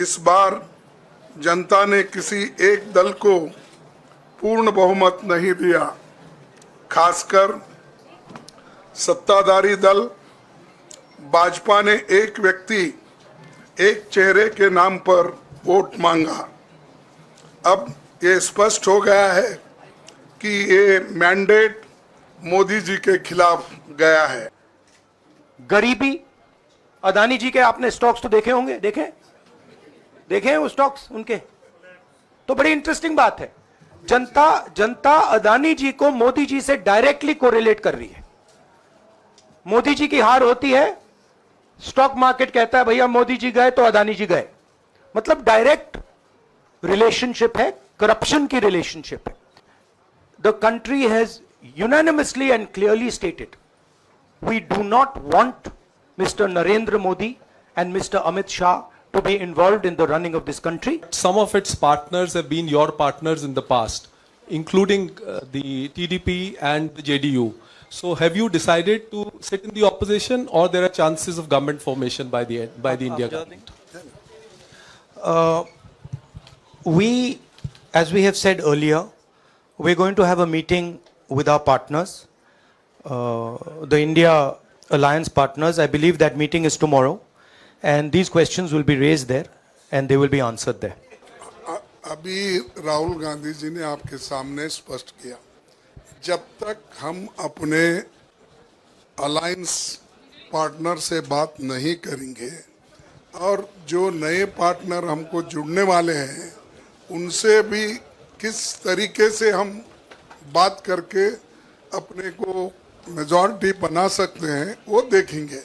इस बार जनता ने किसी एक दल को पूर्ण बहुमत नहीं दिया, खासकर सत्ताधारी दल भाजपा ने एक व्यक्ति एक चेहरे के नाम पर वोट मांगा। अब ये स्पष्ट हो गया है कि ये मैंडेट मोदी जी के खिलाफ गया है। गरीबी, अदानी जी के आपने स्टॉक्स तो देखे होंगे, देखे हैं वो स्टॉक्स उनके, तो बड़ी इंटरेस्टिंग बात है। जनता अदानी जी को मोदी जी से डायरेक्टली कोरिलेट कर रही है। मोदी जी की हार होती है, स्टॉक मार्केट कहता है भैया मोदी जी गए तो अदानी जी गए, मतलब डायरेक्ट रिलेशनशिप है, करप्शन की रिलेशनशिप है। The country has unanimously and clearly stated we do not want Mr. Narendra Modi and Mr. Amit Shah to be involved in the running of this country. Some of its partners have been your partners in the past, including the TDP and the JDU. So have you decided to sit in the opposition, or there are chances of government formation by the India government? As we have said earlier, we're going to have a meeting with our partners, the India Alliance partners. I believe that meeting is tomorrow, and these questions will be raised there and they will be answered there. अभी राहुल गांधी जी ने आपके सामने स्पष्ट किया, जब तक हम अपने अलायंस पार्टनर से बात नहीं करेंगे और जो नए पार्टनर हमको जुड़ने वाले हैं उनसे भी किस तरीके से हम बात करके अपने को मेजॉरिटी बना सकते हैं वो देखेंगे।